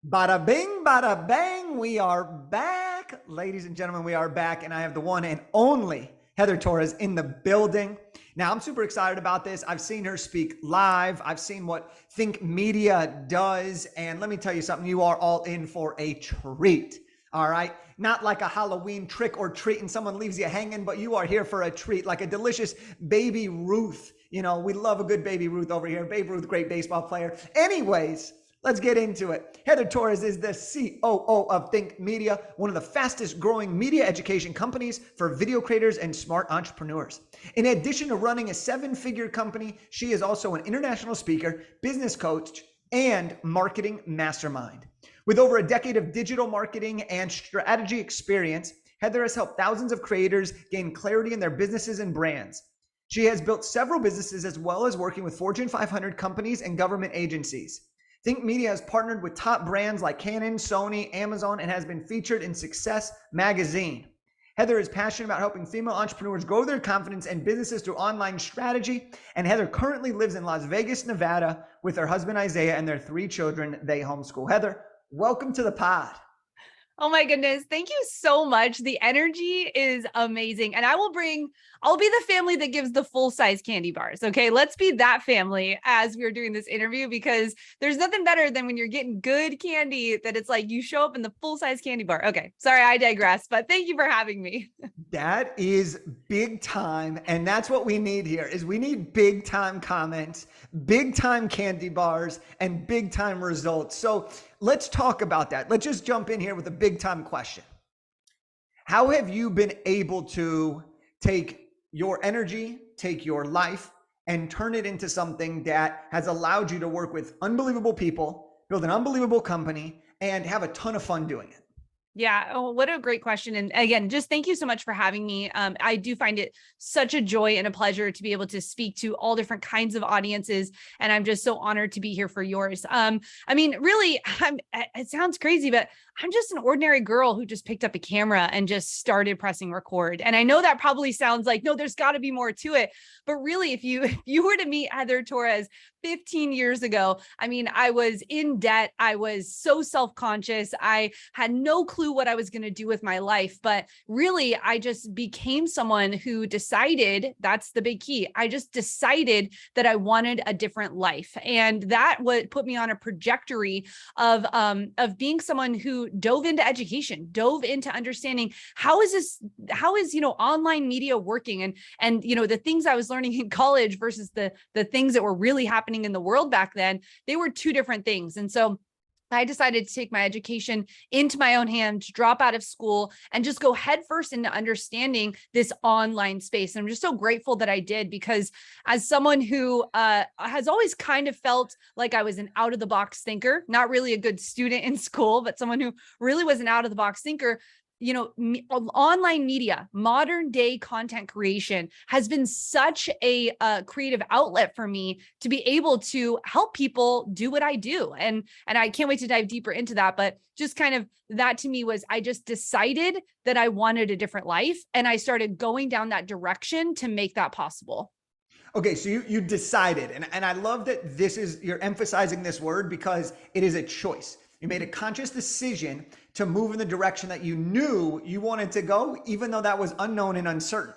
Bada bing, bada bang. We are back. Ladies and gentlemen, we are back. And I have the one and only Heather Torres in the building. Now, I'm super excited about this. I've seen her speak live. I've seen what Think Media does. And let me tell you something, you are all in for a treat. All right. Not like a Halloween trick or treat and someone leaves you hanging, but you are here for a treat, like a delicious baby Ruth. You know, we love a good baby Ruth over here. Babe Ruth, great baseball player. Anyways, let's get into it. Heather Torres is the COO of Think Media, one of the fastest growing media education companies for video creators and smart entrepreneurs. In addition to running a seven-figure company, she is also an international speaker, business coach, and marketing mastermind. With over a decade of digital marketing and strategy experience, Heather has helped thousands of creators gain clarity in their businesses and brands. She has built several businesses as well as working with Fortune 500 companies and government agencies. Think Media has partnered with top brands like Canon, Sony, Amazon, and has been featured in Success magazine. Heather is passionate about helping female entrepreneurs grow their confidence and businesses through online strategy. And Heather currently lives in Las Vegas, Nevada with her husband, Isaiah, and their three children they homeschool. Heather, welcome to the pod. Oh my goodness. Thank you so much. The energy is amazing. And I'll be the family that gives the full size candy bars. Okay. Let's be that family as we're doing this interview, because there's nothing better than when you're getting good candy that it's like you show up in the full size candy bar. Okay. Sorry, I digress, but thank you for having me. That is big time. And that's what we need here is we need big time comments, big time candy bars, and big time results. So let's talk about that. Let's just jump in here with a big time question. How have you been able to take your energy, take your life, and turn it into something that has allowed you to work with unbelievable people, build an unbelievable company, and have a ton of fun doing it? Yeah. Oh, what a great question. And again, just thank you so much for having me. I do find it such a joy and a pleasure to be able to speak to all different kinds of audiences. And I'm just so honored to be here for yours. I mean, really, it sounds crazy, but I'm just an ordinary girl who just picked up a camera and just started pressing record. And I know that probably sounds like, no, there's got to be more to it. But really, if you were to meet Heather Torres 15 years ago, I mean, I was in debt. I was so self-conscious. I had no clue what I was going to do with my life. But really, I just became someone who decided, that's the big key. I just decided that I wanted a different life. And that would put me on a trajectory of being someone who dove into education, dove into understanding how is online media working, and the things I was learning in college versus the things that were really happening in the world back then. They were two different things. And so I decided to take my education into my own hands, drop out of school, and just go headfirst into understanding this online space. And I'm just so grateful that I did, because as someone who has always kind of felt like I was an out of the box thinker, not really a good student in school, but someone who really was an out of the box thinker, online media, modern day content creation has been such a creative outlet for me to be able to help people do what I do. And I can't wait to dive deeper into that. But just kind of that to me was, I just decided that I wanted a different life. And I started going down that direction to make that possible. Okay, so you decided, and I love that you're emphasizing this word because it is a choice. You made a conscious decision to move in the direction that you knew you wanted to go, even though that was unknown and uncertain.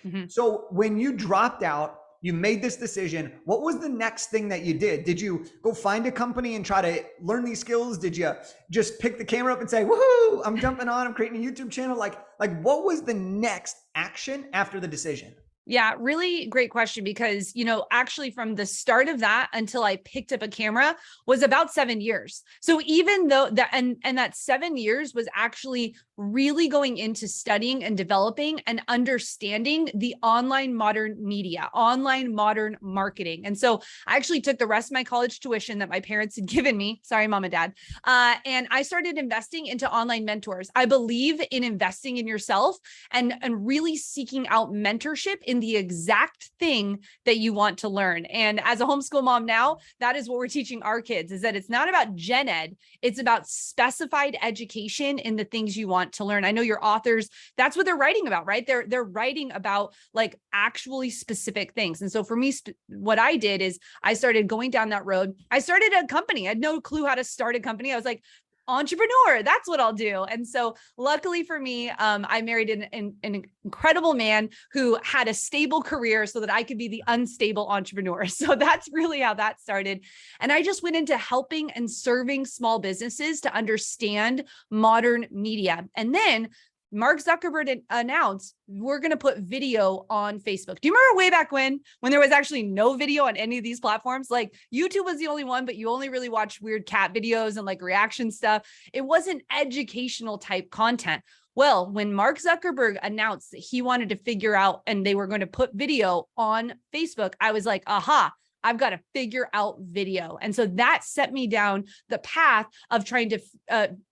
Mm-hmm. So when you dropped out, you made this decision. What was the next thing that you did? Did you go find a company and try to learn these skills? Did you just pick the camera up and say, woohoo, I'm jumping on, I'm creating a YouTube channel? Like what was the next action after the decision? Yeah, really great question, because, actually from the start of that until I picked up a camera was about 7 years. So even though that 7 years was actually really going into studying and developing and understanding the online modern media, online modern marketing. And so I actually took the rest of my college tuition that my parents had given me. Sorry, mom and dad. And I started investing into online mentors. I believe in investing in yourself and really seeking out mentorship in the exact thing that you want to learn. And as a homeschool mom now, that is what we're teaching our kids, is that it's not about gen ed, it's about specified education in the things you want to learn. I know your authors, that's what they're writing about, right? They're writing about like actually specific things. And so for me, what I did is I started going down that road. I started a company. I had no clue how to start a company. I was like, entrepreneur. That's what I'll do. And so luckily for me, I married an incredible man who had a stable career so that I could be the unstable entrepreneur. So that's really how that started. And I just went into helping and serving small businesses to understand modern media. And then Mark Zuckerberg announced we're going to put video on Facebook. Do you remember way back when there was actually no video on any of these platforms? Like YouTube was the only one, but you only really watched weird cat videos and like reaction stuff. It wasn't educational type content. Well, when Mark Zuckerberg announced that he wanted to figure out and they were going to put video on Facebook, I was like, aha, I've got to figure out video. And so that set me down the path of trying to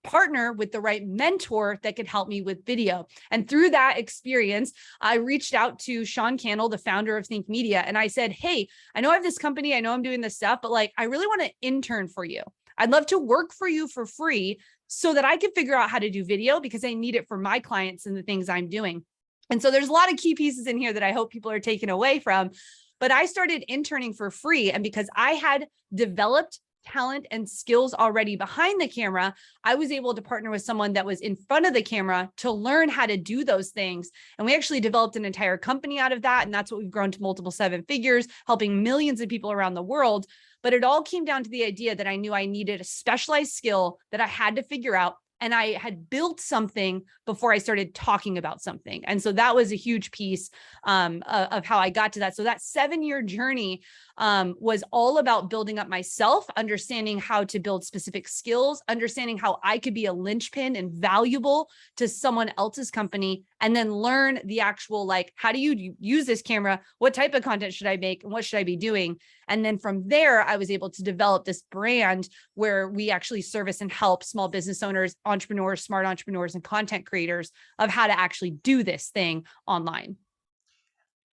partner with the right mentor that could help me with video. And through that experience, I reached out to Sean Cannell, the founder of Think Media. And I said, hey, I know I have this company. I know I'm doing this stuff, but like, I really want to intern for you. I'd love to work for you for free so that I can figure out how to do video because I need it for my clients and the things I'm doing. And so there's a lot of key pieces in here that I hope people are taking away from. But I started interning for free. And because I had developed talent and skills already behind the camera, I was able to partner with someone that was in front of the camera to learn how to do those things. And we actually developed an entire company out of that. And that's what we've grown to multiple seven figures, helping millions of people around the world. But it all came down to the idea that I knew I needed a specialized skill that I had to figure out. And I had built something before I started talking about something. And so that was a huge piece of how I got to that. So that 7-year journey was all about building up myself, understanding how to build specific skills, understanding how I could be a linchpin and valuable to someone else's company, and then learn the actual, like, how do you use this camera? What type of content should I make? And what should I be doing? And then from there, I was able to develop this brand where we actually service and help small business owners, entrepreneurs, smart entrepreneurs, and content creators of how to actually do this thing online.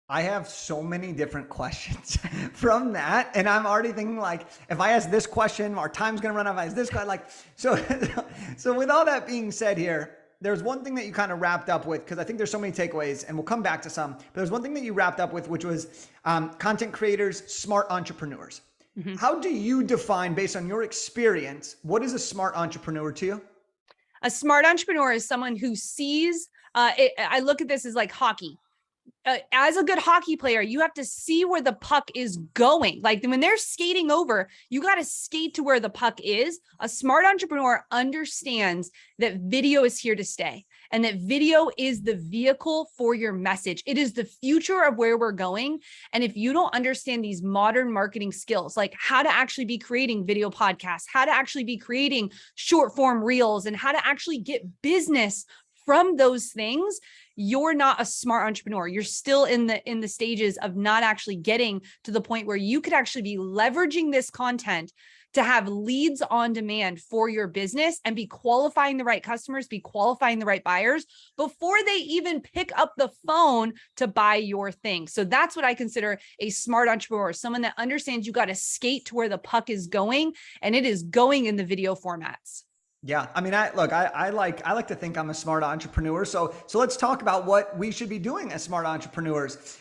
I have so many different questions from that. And I'm already thinking like, if I ask this question, our time's going to run out. If I ask this question, like, so with all that being said here, there's one thing that you kind of wrapped up with, because I think there's so many takeaways and we'll come back to some, but there's one thing that you wrapped up with, which was content creators, smart entrepreneurs. Mm-hmm. How do you define, based on your experience, what is a smart entrepreneur to you? A smart entrepreneur is someone who sees, I look at this as like hockey. As a good hockey player, you have to see where the puck is going. Like when they're skating over, you got to skate to where the puck is. A smart entrepreneur understands that video is here to stay and that video is the vehicle for your message. It is the future of where we're going. And if you don't understand these modern marketing skills, like how to actually be creating video podcasts, how to actually be creating short form reels, and how to actually get business from those things, you're not a smart entrepreneur. You're still in the stages of not actually getting to the point where you could actually be leveraging this content to have leads on demand for your business and be qualifying the right customers, be qualifying the right buyers before they even pick up the phone to buy your thing. So that's what I consider a smart entrepreneur, someone that understands you got to skate to where the puck is going, and it is going in the video formats. Yeah. I mean, I like to think I'm a smart entrepreneur. So let's talk about what we should be doing as smart entrepreneurs.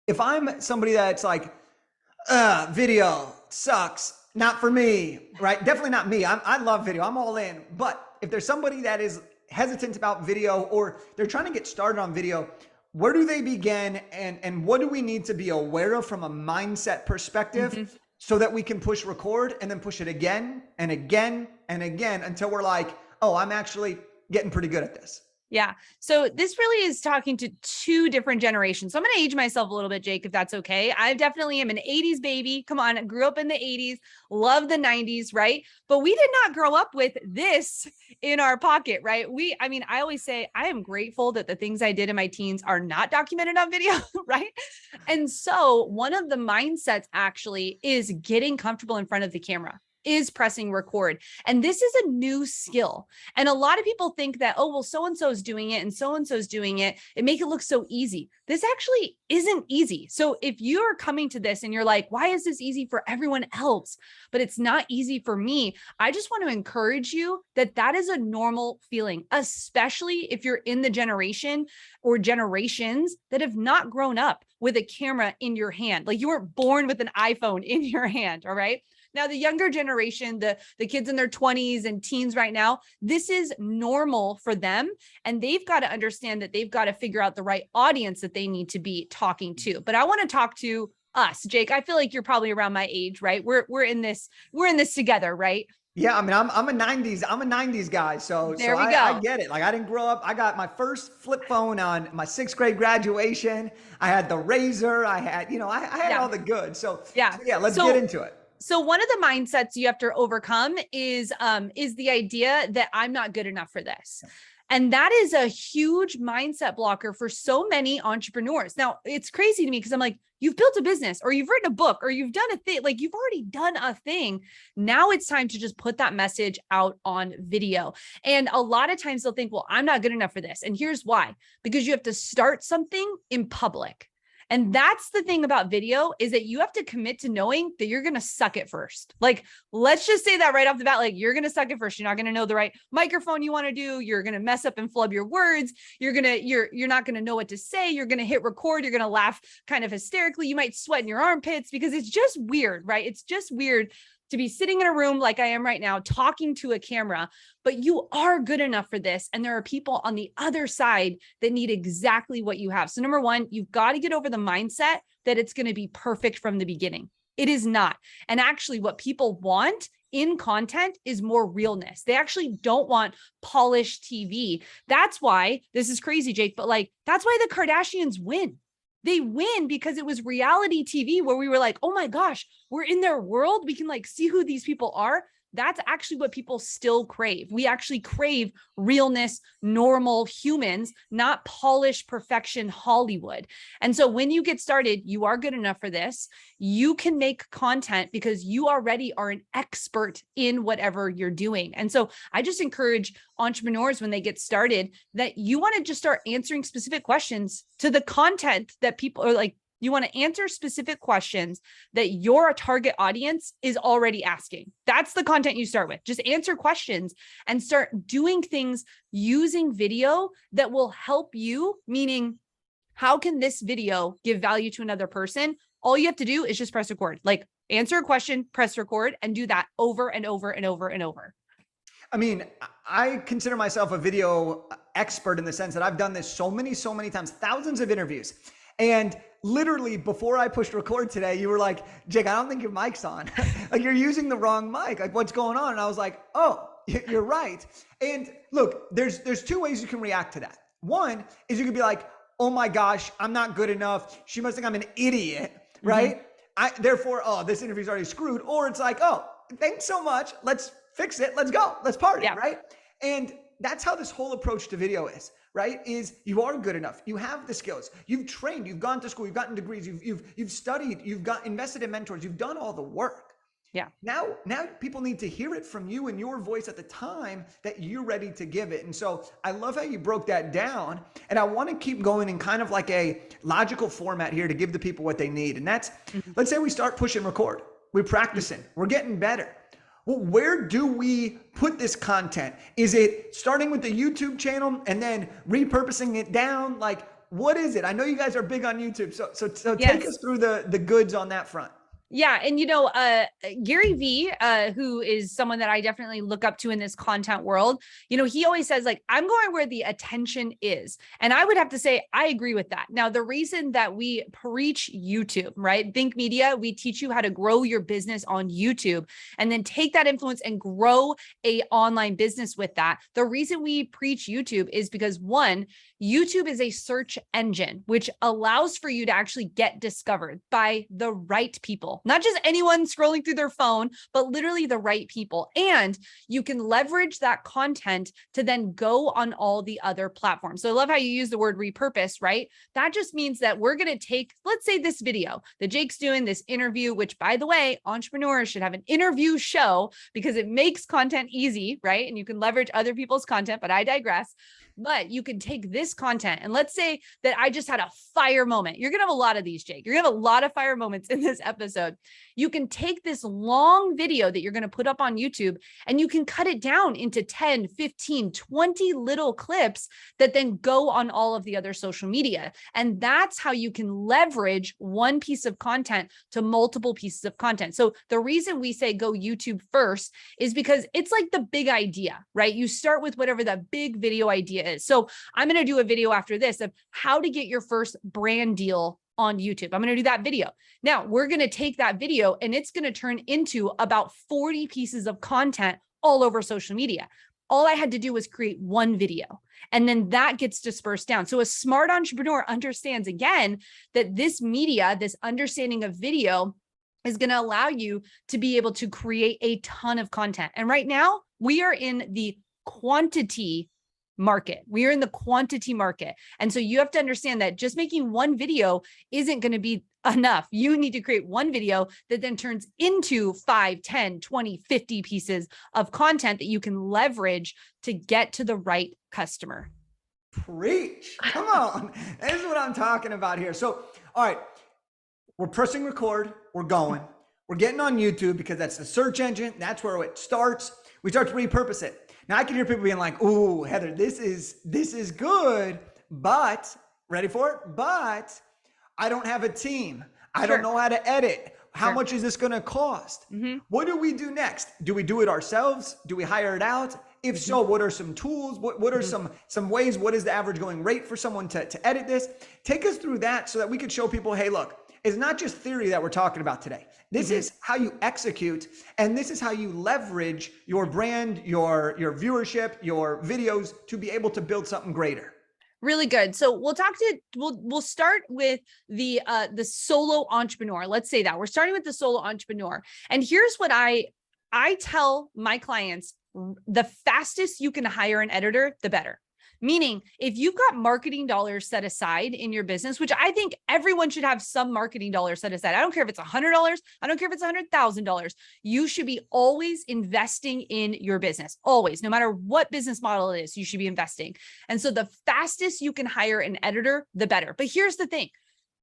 If I'm somebody that's like, video sucks, not for me, right? Definitely not me. I love video. I'm all in. But if there's somebody that is hesitant about video, or they're trying to get started on video, where do they begin? And what do we need to be aware of from a mindset perspective? Mm-hmm. So that we can push record and then push it again and again and again until we're like, oh, I'm actually getting pretty good at this. Yeah. So this really is talking to two different generations. So I'm going to age myself a little bit, Jake, if that's okay. I definitely am an 80s baby. Come on. I grew up in the 80s, love the 90s, right? But we did not grow up with this in our pocket, right? I always say I am grateful that the things I did in my teens are not documented on video, right? And so one of the mindsets actually is getting comfortable in front of the camera, is pressing record. And this is a new skill. And a lot of people think that, oh, well, so-and-so is doing it and so-and-so is doing it. It make it look so easy. This actually isn't easy. So if you're coming to this and you're like, why is this easy for everyone else, but it's not easy for me? I just want to encourage you that that is a normal feeling, especially if you're in the generation or generations that have not grown up with a camera in your hand. Like you weren't born with an iPhone in your hand. All right. Now, the younger generation, the kids in their 20s and teens right now, this is normal for them. And they've got to understand that they've got to figure out the right audience that they need to be talking to. But I want to talk to us, Jake. I feel like you're probably around my age, right? We're in this together, right? Yeah, I mean, I'm a '90s guy, so There we I go. get it. Like, I didn't grow up. I got my first flip phone on my sixth grade graduation. I had the Razor. I had, I had Yeah. all the goods. So Yeah. yeah, let's So get into it. So one of the mindsets you have to overcome is the idea that I'm not good enough for this. And that is a huge mindset blocker for so many entrepreneurs. Now, it's crazy to me because I'm like, you've built a business or you've written a book or you've done a thing, like you've already done a thing. Now it's time to just put that message out on video. And a lot of times they'll think, well, I'm not good enough for this. And here's why, because you have to start something in public. And that's the thing about video is that you have to commit to knowing that you're going to suck at first. Like, let's just say that right off the bat, like you're going to suck at first. You're not going to know the right microphone you want to do. You're going to mess up and flub your words. You're not going to know what to say. You're going to hit record. You're going to laugh kind of hysterically. You might sweat in your armpits because it's just weird, right? It's just weird to be sitting in a room like I am right now, talking to a camera, but you are good enough for this. And there are people on the other side that need exactly what you have. So number one, you've got to get over the mindset that it's going to be perfect from the beginning. It is not. And actually what people want in content is more realness. They actually don't want polished TV. That's why, this is crazy, Jake, but like, that's why the Kardashians win. They win because it was reality TV where we were like, oh my gosh, we're in their world. We can like see who these people are. That's actually what people still crave. We actually crave realness, normal humans, not polished perfection Hollywood. And so when you get started, you are good enough for this. You can make content because you already are an expert in whatever you're doing. And so I just encourage entrepreneurs when they get started that you want to just start answering specific questions to the content that people are like, you want to answer specific questions that your target audience is already asking. That's the content you start with. Just answer questions and start doing things using video that will help you, meaning how can this video give value to another person? All you have to do is just press record, like answer a question, press record, and do that over and over and over and over. I mean, I consider myself a video expert in the sense that I've done this so many times, thousands of interviews. And literally before I pushed record today, you were like, Jake, I don't think your mic's on. Like you're using the wrong mic. Like what's going on? And I was like, oh, you're right. And look, there's two ways you can react to that. One is you could be like, oh my gosh, I'm not good enough. She must think I'm an idiot, right? Therefore, oh, this interview's already screwed. Or it's like, oh, thanks so much. Let's fix it. Let's go. Let's party, right? And that's how this whole approach to video is, right? Is you are good enough. You have the skills. You've trained. You've gone to school. You've gotten degrees. You've studied. You've invested in mentors. You've done all the work. Yeah. Now people need to hear it from you and your voice at the time that you're ready to give it. And so I love how you broke that down. And I want to keep going in kind of like a logical format here to give the people what they need. And that's, let's say we start pushing record. We're practicing. We're getting better. Well, where do we put this content? Is it starting with the YouTube channel and then repurposing it down? Like, what is it? I know you guys are big on YouTube. So take us through the goods on that front. Yeah. And, Gary Vee, who is someone that I definitely look up to in this content world, he always says like, I'm going where the attention is. And I would have to say, I agree with that. Now, the reason that we preach YouTube, right? Think Media, we teach you how to grow your business on YouTube and then take that influence and grow a online business with that. The reason we preach YouTube is because one, YouTube is a search engine, which allows for you to actually get discovered by the right people, not just anyone scrolling through their phone, but literally the right people. And you can leverage that content to then go on all the other platforms. So I love how you use the word repurpose, right? That just means that we're going to take, let's say this video that Jake's doing, this interview, which by the way, entrepreneurs should have an interview show because it makes content easy, right? And you can leverage other people's content, but I digress. But you can take this content, and let's say that I just had a fire moment. You're going to have a lot of these, Jake. You're going to have a lot of fire moments in this episode. You can take this long video that you're going to put up on YouTube, and you can cut it down into 10, 15, 20 little clips that then go on all of the other social media. And that's how you can leverage one piece of content to multiple pieces of content. So the reason we say go YouTube first is because it's like the big idea, right? You start with whatever that big video idea is. So I'm going to do a video after this of how to get your first brand deal on YouTube. I'm going to do that video. Now we're going to take that video and it's going to turn into about 40 pieces of content all over social media. All I had to do was create one video, and then that gets dispersed down. So a smart entrepreneur understands, again, that this media, this understanding of video, is going to allow you to be able to create a ton of content. And right now we are in the quantity market. We are in the quantity market. And so you have to understand that just making one video isn't going to be enough. You need to create one video that then turns into 5, 10, 20, 50 pieces of content that you can leverage to get to the right customer. Preach. Come on. This is what I'm talking about here. So, all right, we're pressing record. We're going. We're getting on YouTube because that's the search engine. That's where it starts. We start to repurpose it. Now I can hear people being like, "Ooh, Heather, this is good, but ready for it? But I don't have a team. I don't know how to edit. How much is this going to cost? What do we do next? Do we do it ourselves? Do we hire it out? If so, what are some tools? What are some ways? What is the average going rate for someone to edit this? Take us through that so that we could show people, hey, look, it's not just theory that we're talking about today. This is how you execute, and this is how you leverage your brand, your viewership, your videos to be able to build something greater. Really good. So we'll start with the solo entrepreneur. Let's say that we're starting with the solo entrepreneur. And here's what I tell my clients: the fastest you can hire an editor, the better. Meaning, if you've got marketing dollars set aside in your business, which I think everyone should have some marketing dollars set aside. I don't care if it's $100. I don't care if it's $100,000. You should be always investing in your business. Always, no matter what business model it is, you should be investing. And so the fastest you can hire an editor, the better. But here's the thing.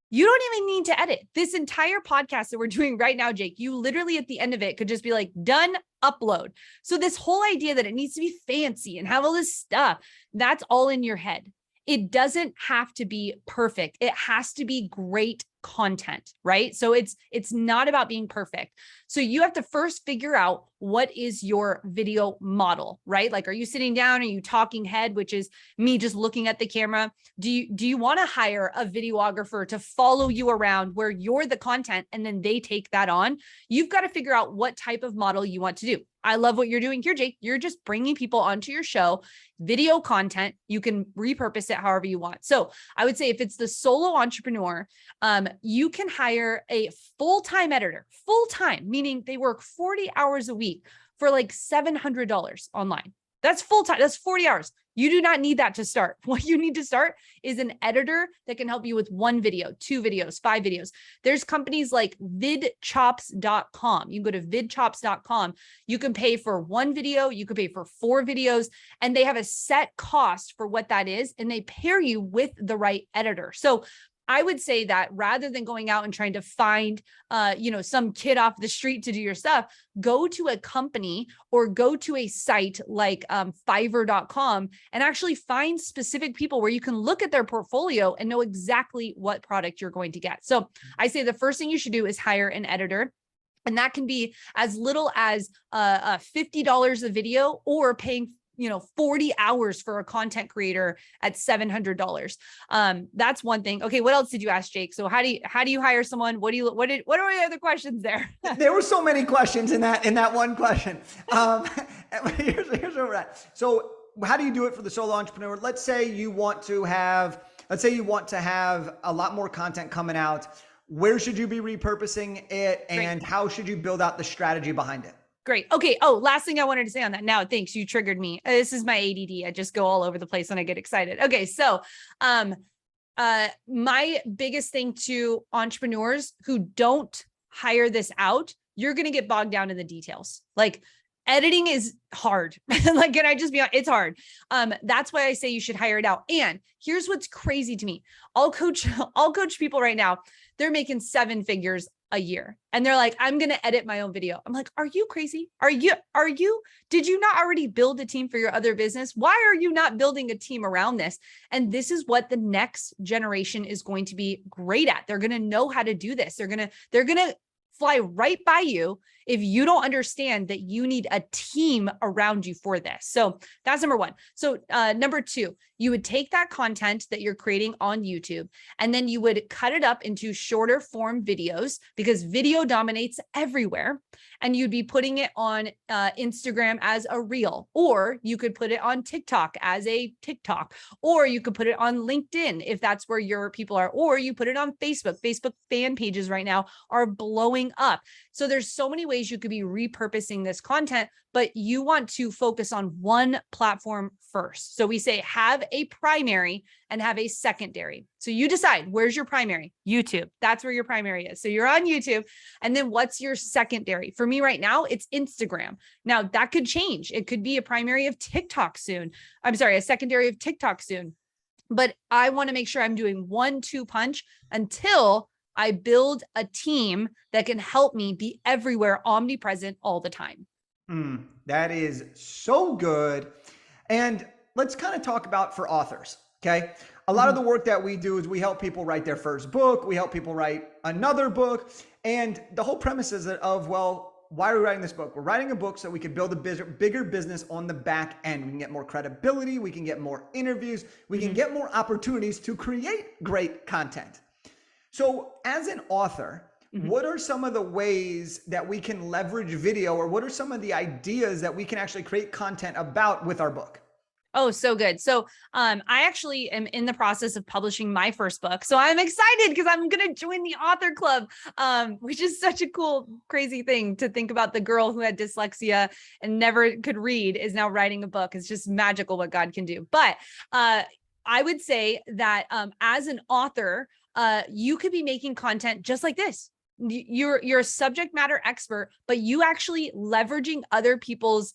You don't even need to edit this entire podcast that we're doing right now, Jake. You literally at the end of it could just be like, done, upload. So this whole idea that it needs to be fancy and have all this stuff, that's all in your head. It doesn't have to be perfect. It has to be great content, right? So it's not about being perfect. So you have to first figure out what is your video model, right? Like, are you sitting down? Are you talking head, which is me just looking at the camera? Do you want to hire a videographer to follow you around where you're the content and then they take that on? You've got to figure out what type of model you want to do. I love what you're doing here, Jake. You're just bringing people onto your show, video content. You can repurpose it however you want. So I would say if it's the solo entrepreneur, you can hire a full-time editor, full-time, meaning they work 40 hours a week for like $700 online. That's full-time. That's 40 hours. You do not need that to start. What you need to start is an editor that can help you with 1 video, 2 videos, 5 videos. There's companies like vidchops.com. You can go to vidchops.com. You can pay for 1 video. You can pay for 4 videos, and they have a set cost for what that is. And they pair you with the right editor. So I would say that rather than going out and trying to find, some kid off the street to do your stuff, go to a company or go to a site like Fiverr.com and actually find specific people where you can look at their portfolio and know exactly what product you're going to get. So I say the first thing you should do is hire an editor. And that can be as little as $50 a video, or paying 40 hours for a content creator at $700. That's one thing. Okay. What else did you ask, Jake? So how do you hire someone? What are the other questions there? There were so many questions in that one question. Here's where we're at. So how do you do it for the solo entrepreneur? Let's say you want to have a lot more content coming out. Where should you be repurposing it, and how should you build out the strategy behind it? Great. Okay. Oh, last thing I wanted to say on that. Now, thanks. You triggered me. This is my ADD. I just go all over the place when I get excited. Okay. So, my biggest thing to entrepreneurs who don't hire this out, you're going to get bogged down in the details. Like, editing is hard. Like, can I just be honest? It's hard. That's why I say you should hire it out. And here's what's crazy to me. I'll coach people right now. They're making 7 figures a year. And they're like, I'm going to edit my own video. I'm like, are you crazy? Did you not already build a team for your other business? Why are you not building a team around this? And this is what the next generation is going to be great at. They're going to know how to do this. They're going to fly right by you if you don't understand that you need a team around you for this. So that's number one. So number two, you would take that content that you're creating on YouTube, and then you would cut it up into shorter form videos, because video dominates everywhere. And you'd be putting it on Instagram as a reel, or you could put it on TikTok as a TikTok, or you could put it on LinkedIn if that's where your people are, or you put it on Facebook. Facebook fan pages right now are blowing up. So there's so many ways you could be repurposing this content, but you want to focus on one platform first. So we say have a primary and have a secondary. So you decide, where's your primary? YouTube. That's where your primary is. So you're on YouTube. And then what's your secondary? For me right now, it's Instagram. Now that could change. It could be a primary of TikTok soon. I'm sorry, a secondary of TikTok soon. But I want to make sure I'm doing 1-2 punch until I build a team that can help me be everywhere, omnipresent all the time. That is so good. And let's kind of talk about for authors. Okay. A lot of the work that we do is we help people write their first book. We help people write another book. And the whole premise is of, well, why are we writing this book? We're writing a book so we can build a bigger business on the back end. We can get more credibility. We can get more interviews. We can get more opportunities to create great content. So as an author, what are some of the ways that we can leverage video, or what are some of the ideas that we can actually create content about with our book? Oh, so good. So I actually am in the process of publishing my first book. So I'm excited because I'm going to join the author club, which is such a cool, crazy thing to think about. The girl who had dyslexia and never could read is now writing a book. It's just magical what God can do. But I would say that as an author, you could be making content just like this. You're a subject matter expert, but you actually leveraging other people's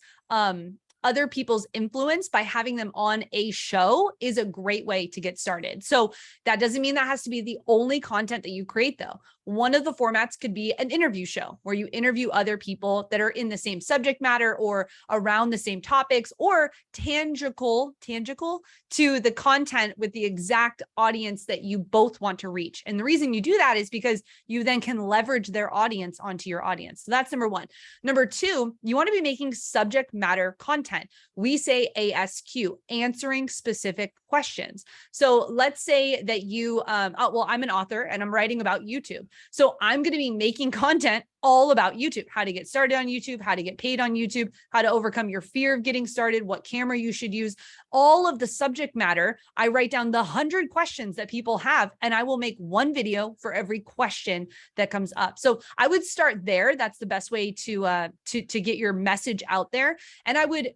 influence by having them on a show is a great way to get started. So that doesn't mean that has to be the only content that you create though. One of the formats could be an interview show where you interview other people that are in the same subject matter or around the same topics, or tangible to the content with the exact audience that you both want to reach. And the reason you do that is because you then can leverage their audience onto your audience. So that's number one. Number two, you want to be making subject matter content. We say ASQ, answering specific questions. So let's say that you, I'm an author and I'm writing about YouTube. So I'm going to be making content all about YouTube, how to get started on YouTube, how to get paid on YouTube, how to overcome your fear of getting started, what camera you should use, all of the subject matter. I write down the 100 questions that people have, and I will make one video for every question that comes up. So I would start there. That's the best way to get your message out there. And I would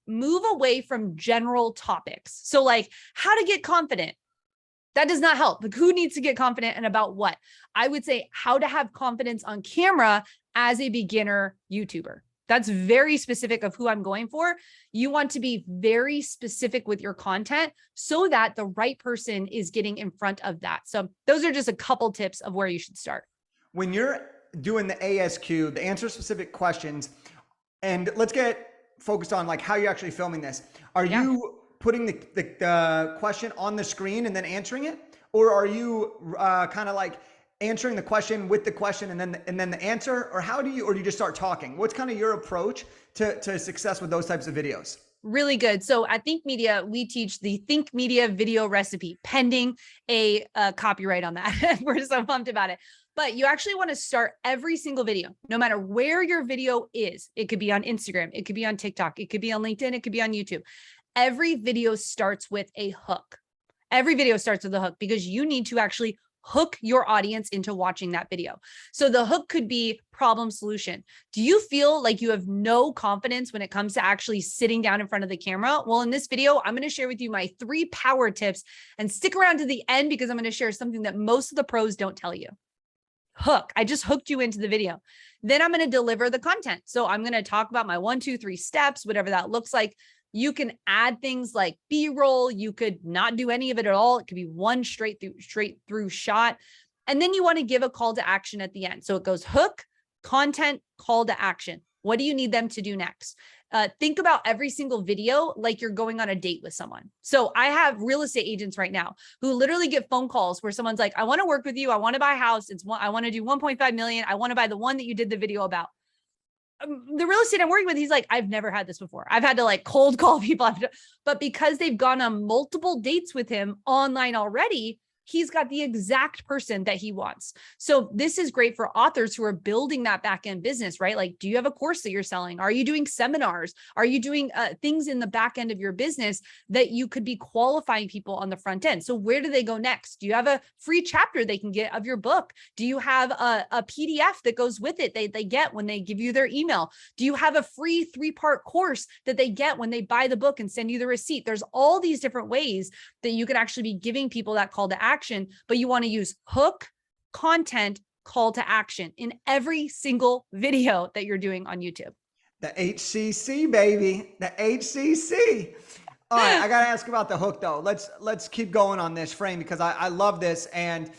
move away from general topics. So like how to get confident. That does not help. Like, who needs to get confident and about what? I would say how to have confidence on camera as a beginner YouTuber. That's very specific of who I'm going for. You want to be very specific with your content so that the right person is getting in front of that. So those are just a couple tips of where you should start. When you're doing the ASQ, the answer specific questions, and let's get focused on like how you're actually filming this. Are you putting the question on the screen and then answering it? Or are you kind of like answering the question with the question and then the answer? Or do you just start talking? What's kind of your approach to success with those types of videos? Really good. So at Think Media, we teach the Think Media video recipe pending a copyright on that. We're so pumped about it. But you actually want to start every single video, no matter where your video is. It could be on Instagram. It could be on TikTok. It could be on LinkedIn. It could be on YouTube. Every video starts with a hook. Every video starts with a hook because you need to actually hook your audience into watching that video. So the hook could be problem solution. Do you feel like you have no confidence when it comes to actually sitting down in front of the camera? Well, in this video, I'm going to share with you my 3 power tips, and stick around to the end because I'm going to share something that most of the pros don't tell you. hook. I just hooked you into the video. Then I'm going to deliver the content. So I'm going to talk about my 1, 2, 3 steps, whatever that looks like. You can add things like B-roll. You could not do any of it at all. It could be one straight through shot. And then you want to give a call to action at the end. So it goes hook, content, call to action. What do you need them to do next? Think about every single video like you're going on a date with someone. So I have real estate agents right now who literally get phone calls where someone's like, I want to work with you. I want to buy a house. I want to do 1.5 million. I want to buy the one that you did the video about. The real estate I'm working with, he's like, I've never had this before. I've had to like cold call people. But because they've gone on multiple dates with him online already, he's got the exact person that he wants. So this is great for authors who are building that back-end business, right? Like, do you have a course that you're selling? Are you doing seminars? Are you doing things in the back end of your business that you could be qualifying people on the front end? So where do they go next? Do you have a free chapter they can get of your book? Do you have a PDF that goes with it they get when they give you their email? Do you have a free 3-part course that they get when they buy the book and send you the receipt? There's all these different ways that you could actually be giving people that call to action, but you want to use hook, content, call to action in every single video that you're doing on YouTube. The HCC, baby, the HCC. All right, I got to ask about the hook though. Let's keep going on this frame because I love this, and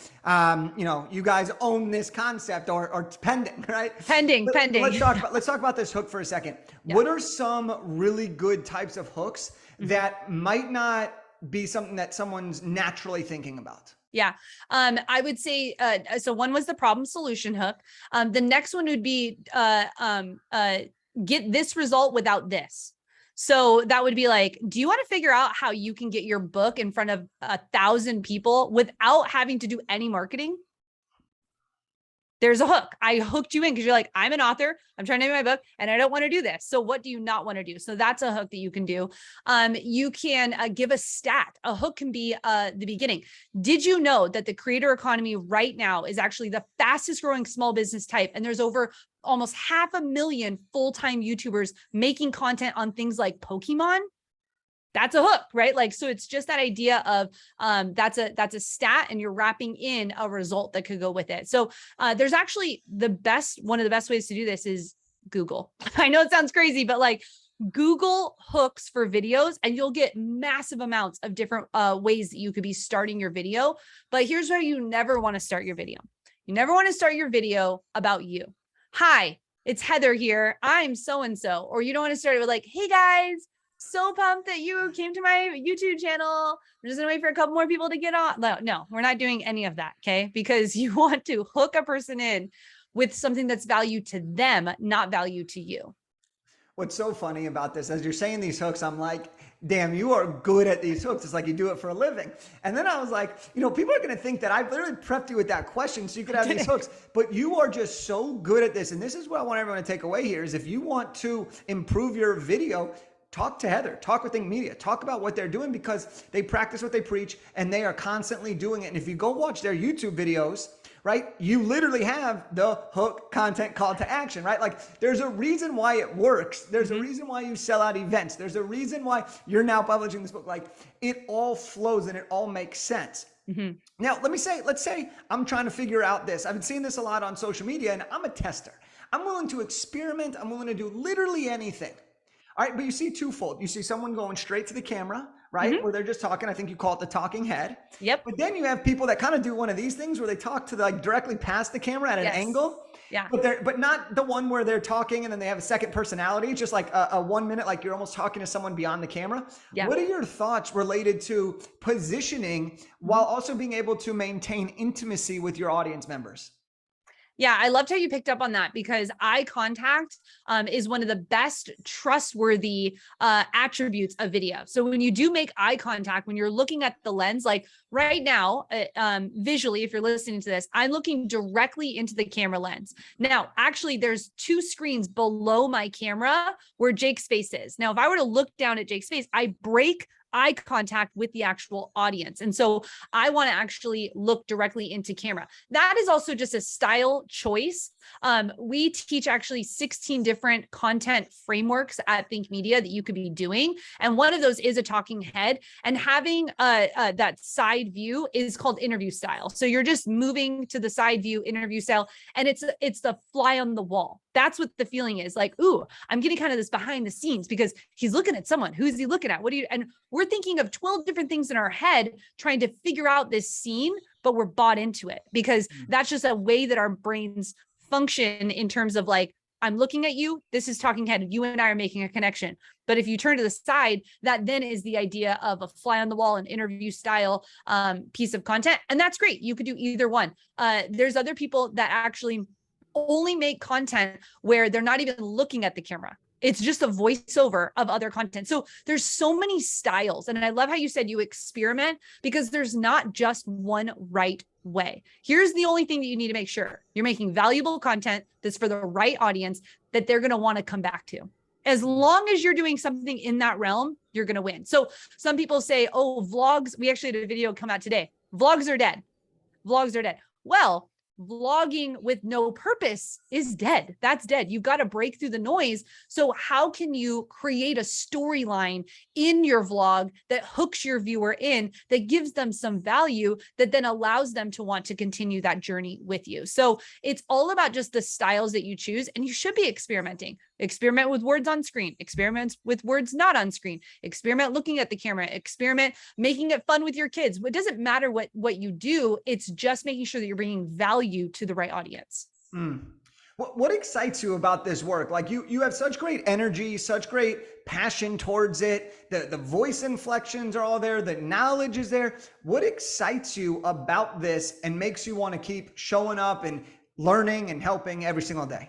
you know, you guys own this concept, or it's pending, right? Pending. Let's talk about this hook for a second. Yeah. What are some really good types of hooks that might not be something that someone's naturally thinking about? Yeah. I would say, so one was the problem solution hook. The next one would be, get this result without this. So that would be like, do you want to figure out how you can get your book in front of 1,000 people without having to do any marketing? There's a hook. I hooked you in because you're like, I'm an author. I'm trying to make my book and I don't want to do this. So what do you not want to do? So that's a hook that you can do. You can give a stat. A hook can be the beginning. Did you know that the creator economy right now is actually the fastest growing small business type? And there's over almost 500,000 full-time YouTubers making content on things like Pokemon. That's a hook, right? Like, so it's just that idea of that's a stat and you're wrapping in a result that could go with it. So there's actually one of the best ways to do this is Google. I know it sounds crazy, but like Google hooks for videos and you'll get massive amounts of different ways that you could be starting your video. But here's where you never want to start your video. You never want to start your video about you. Hi, it's Heather here. I'm so-and-so. Or you don't want to start it with like, hey guys, so pumped that you came to my YouTube channel. I'm just gonna wait for a couple more people to get on. No, we're not doing any of that, okay? Because you want to hook a person in with something that's value to them, not value to you. What's so funny about this, as you're saying these hooks, I'm like, damn, you are good at these hooks. It's like you do it for a living. And then I was like, you know, people are going to think that I literally prepped you with that question so you could have these hooks, but you are just so good at this. And this is what I want everyone to take away here is if you want to improve your video, talk to Heather, talk with Think Media, talk about what they're doing because they practice what they preach and they are constantly doing it. And if you go watch their YouTube videos, right, you literally have the hook, content, call to action, right? Like there's a reason why it works. There's a reason why you sell out events. There's a reason why you're now publishing this book. Like it all flows and it all makes sense. Now, let's say I'm trying to figure out this. I've been seeing this a lot on social media and I'm a tester. I'm willing to experiment. I'm willing to do literally anything. All right, but you see twofold. You see someone going straight to the camera, right? Where they're just talking. I think you call it the talking head. Yep. But then you have people that kind of do one of these things where they talk to like directly past the camera at an angle. Yeah. But not the one where they're talking and then they have a second personality, just like a 1 minute, like you're almost talking to someone beyond the camera. Yeah. What are your thoughts related to positioning while also being able to maintain intimacy with your audience members? Yeah, I loved how you picked up on that because eye contact is one of the best trustworthy attributes of video. So when you do make eye contact, when you're looking at the lens, like right now, visually, if you're listening to this, I'm looking directly into the camera lens. Now, actually, there's 2 screens below my camera where Jake's face is. Now, if I were to look down at Jake's face, I break eye contact with the actual audience. And so I want to actually look directly into camera. That is also just a style choice. We teach actually 16 different content frameworks at Think Media that you could be doing. And one of those is a talking head, and having that side view is called interview style. So you're just moving to the side view interview style, and it's the fly on the wall. That's what the feeling is like. Ooh, I'm getting kind of this behind the scenes because he's looking at someone. Who's he looking at? And we're thinking of 12 different things in our head trying to figure out this scene, but we're bought into it because that's just a way that our brains function in terms of like, I'm looking at you, this is talking head, you and I are making a connection. But if you turn to the side, that then is the idea of a fly on the wall and interview style piece of content. And that's great. You could do either one. There's other people that actually only make content where they're not even looking at the camera. It's just a voiceover of other content. So there's so many styles. And I love how you said you experiment, because there's not just one right way. Here's the only thing that you need to make sure: you're making valuable content that's for the right audience that they're going to want to come back to. As long as you're doing something in that realm, you're going to win. So some people say, oh, vlogs. We actually had a video come out today. Vlogs are dead. Vlogs are dead. Well, vlogging with no purpose is dead. That's dead. You've got to break through the noise. So how can you create a storyline in your vlog that hooks your viewer in, that gives them some value, that then allows them to want to continue that journey with you? So it's all about just the styles that you choose, and you should be experimenting. Experiment with words on screen, experiment with words not on screen, experiment looking at the camera, experiment making it fun with your kids. It doesn't matter what you do. It's just making sure that you're bringing value to the right audience. What excites you about this work? Like you have such great energy, such great passion towards it. The voice inflections are all there. The knowledge is there. What excites you about this and makes you want to keep showing up and learning and helping every single day?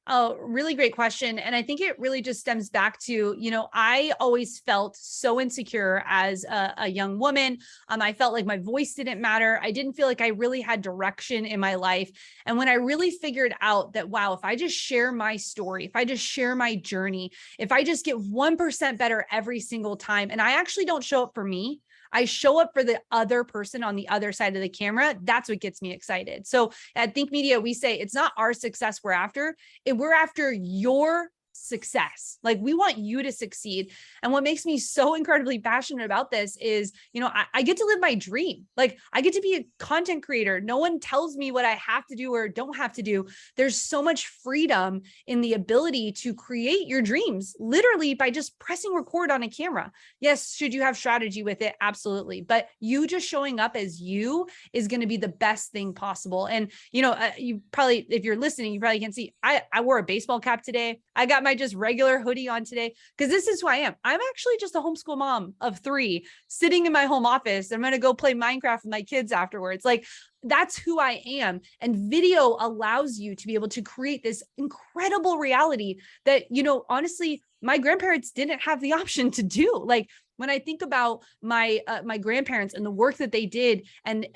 Oh, really great question. And I think it really just stems back to, I always felt so insecure as a young woman. I felt like my voice didn't matter. I didn't feel like I really had direction in my life. And when I really figured out that, wow, if I just share my story, if I just share my journey, if I just get 1% better every single time, and I actually don't show up for me, I show up for the other person on the other side of the camera, that's what gets me excited. So at Think Media, we say it's not our success we're after, we're after your success. Like, we want you to succeed. And what makes me so incredibly passionate about this is, I get to live my dream. Like, I get to be a content creator. No one tells me what I have to do or don't have to do. There's so much freedom in the ability to create your dreams, literally by just pressing record on a camera. Yes, should you have strategy with it? Absolutely. But you just showing up as you is going to be the best thing possible. And, you probably, if you're listening, you probably can see, I wore a baseball cap today. I got my just regular hoodie on today because this is who I am. I'm actually just a homeschool mom of 3 sitting in my home office. I'm going to go play Minecraft with my kids afterwards. Like, that's who I am. And video allows you to be able to create this incredible reality that, honestly, my grandparents didn't have the option to do. Like, when I think about my grandparents and the work that they did, and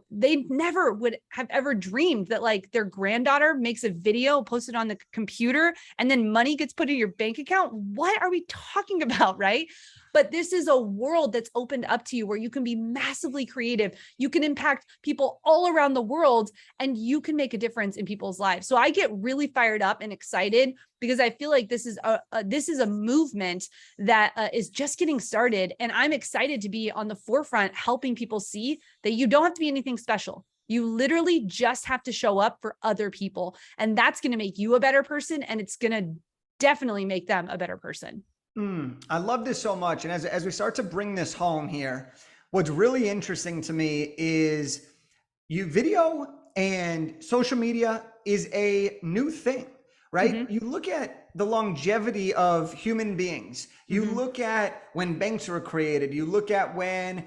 they never would have ever dreamed that like their granddaughter makes a video, posted on the computer, and then money gets put in your bank account. What are we talking about, right? But this is a world that's opened up to you where you can be massively creative. You can impact people all around the world, and you can make a difference in people's lives. So I get really fired up and excited because I feel like this is a movement that is just getting started. And I'm excited to be on the forefront, helping people see that you don't have to be anything special. You literally just have to show up for other people. And that's going to make you a better person. And it's going to definitely make them a better person. I love this so much. And as we start to bring this home here, what's really interesting to me is video and social media is a new thing, right? Mm-hmm. You look at the longevity of human beings. You look at when banks were created. You look at when,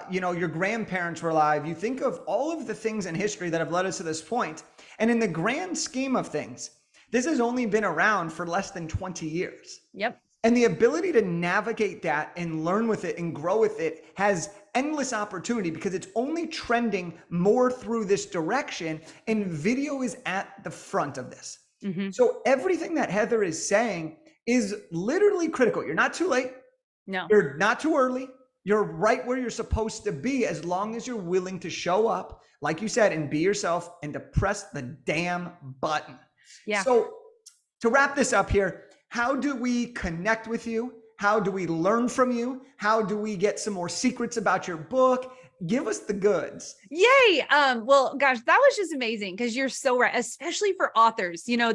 your grandparents were alive. You think of all of the things in history that have led us to this point. And in the grand scheme of things, this has only been around for less than 20 years. Yep. And the ability to navigate that and learn with it and grow with it has endless opportunity because it's only trending more through this direction, and video is at the front of this. So everything that Heather is saying is literally critical. You're not too late. No. You're not too early. You're right where you're supposed to be as long as you're willing to show up, like you said, and be yourself and to press the damn button. Yeah. So to wrap this up here, how do we connect with you? How do we learn from you? How do we get some more secrets about your book? Give us the goods. Yay. Well, gosh, that was just amazing because you're so right, especially for authors. You know,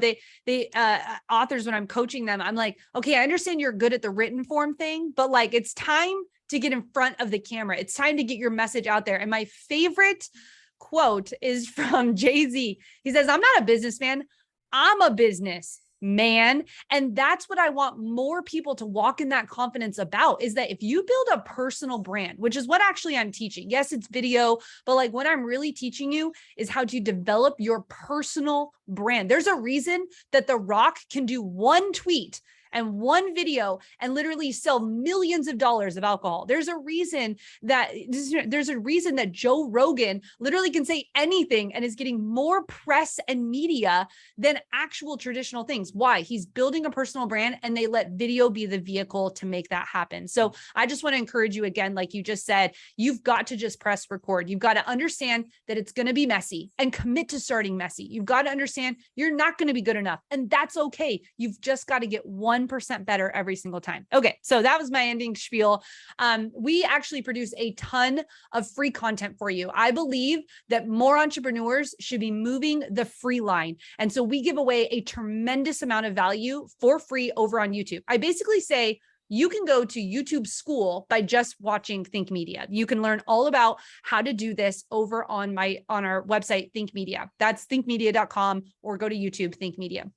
authors, when I'm coaching them, I'm like, okay, I understand you're good at the written form thing, but like, it's time to get in front of the camera. It's time to get your message out there. And my favorite quote is from Jay-Z. He says, I'm not a businessman. I'm a business man. And that's what I want more people to walk in that confidence about, is that if you build a personal brand, which is what actually I'm teaching. Yes, it's video, but like what I'm really teaching you is how to develop your personal brand. There's a reason that The Rock can do one tweet and one video and literally sell millions of dollars of alcohol. There's a reason that Joe Rogan literally can say anything and is getting more press and media than actual traditional things. Why? He's building a personal brand and they let video be the vehicle to make that happen. So I just want to encourage you again, like you just said, you've got to just press record. You've got to understand that it's going to be messy and commit to starting messy. You've got to understand you're not going to be good enough, and that's okay. You've just got to get 1% better every single time. Okay. So that was my ending spiel. We actually produce a ton of free content for you. I believe that more entrepreneurs should be moving the free line. And so we give away a tremendous amount of value for free over on YouTube. I basically say, you can go to YouTube School by just watching Think Media. You can learn all about how to do this over on our website, Think Media. That's thinkmedia.com, or go to YouTube, Think Media.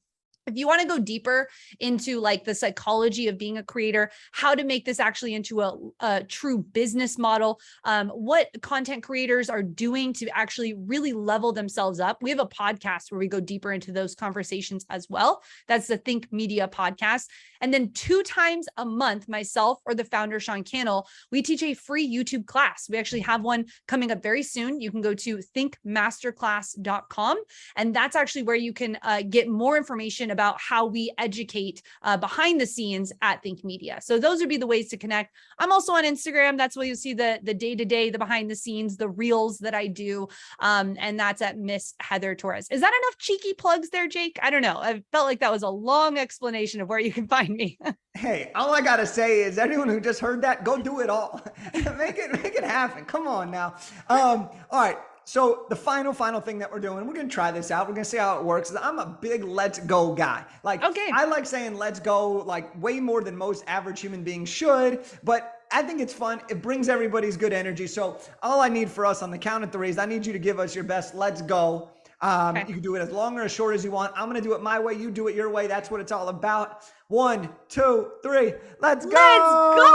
If you want to go deeper into like the psychology of being a creator, how to make this actually into a true business model, what content creators are doing to actually really level themselves up, we have a podcast where we go deeper into those conversations as well. That's the Think Media podcast. And then 2 times a month, myself or the founder, Sean Cannell, we teach a free YouTube class. We actually have one coming up very soon. You can go to thinkmasterclass.com. And that's actually where you can get more information about how we educate behind the scenes at Think Media. So those would be the ways to connect. I'm also on Instagram. That's where you'll see the day-to-day, the behind the scenes, the reels that I do. And that's at Miss Heather Torres. Is that enough cheeky plugs there, Jake? I don't know. I felt like that was a long explanation of where you can find me. Hey, all I got to say is anyone who just heard that, go do it all. make it happen. Come on now. All right. So the final thing that we're doing, we're going to try this out. We're going to see how it works. I'm a big let's go guy. Like, okay. I like saying let's go like way more than most average human beings should, but I think it's fun. It brings everybody's good energy. So all I need for us on the count of 3 is I need you to give us your best let's go. Okay. You can do it as long or as short as you want. I'm going to do it my way. You do it your way. That's what it's all about. 1, 2, 3. Let's go. Let's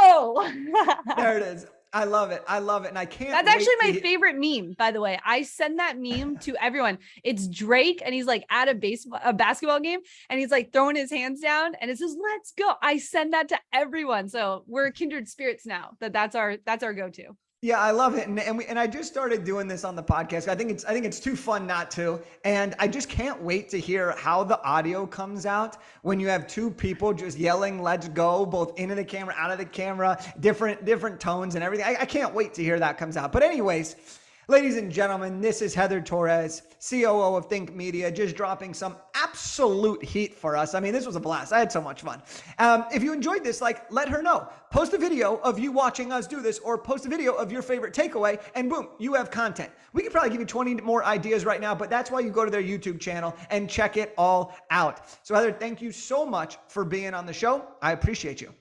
go. There it is. I love it. I love it. And I can't. That's actually my favorite meme, by the way. I send that meme to everyone. It's Drake and he's like at a basketball game and he's like throwing his hands down and it says, let's go. I send that to everyone. So we're kindred spirits now. That's our go-to. Yeah, I love it. And I just started doing this on the podcast. I think it's too fun not to. And I just can't wait to hear how the audio comes out when you have 2 people just yelling, let's go, both into the camera, out of the camera, different tones and everything. I can't wait to hear that comes out. But anyways, ladies and gentlemen, this is Heather Torres, COO of Think Media, just dropping some absolute heat for us. I mean, this was a blast. I had so much fun. If you enjoyed this, let her know. Post a video of you watching us do this, or post a video of your favorite takeaway, and boom, you have content. We could probably give you 20 more ideas right now, but that's why you go to their YouTube channel and check it all out. So Heather, thank you so much for being on the show. I appreciate you.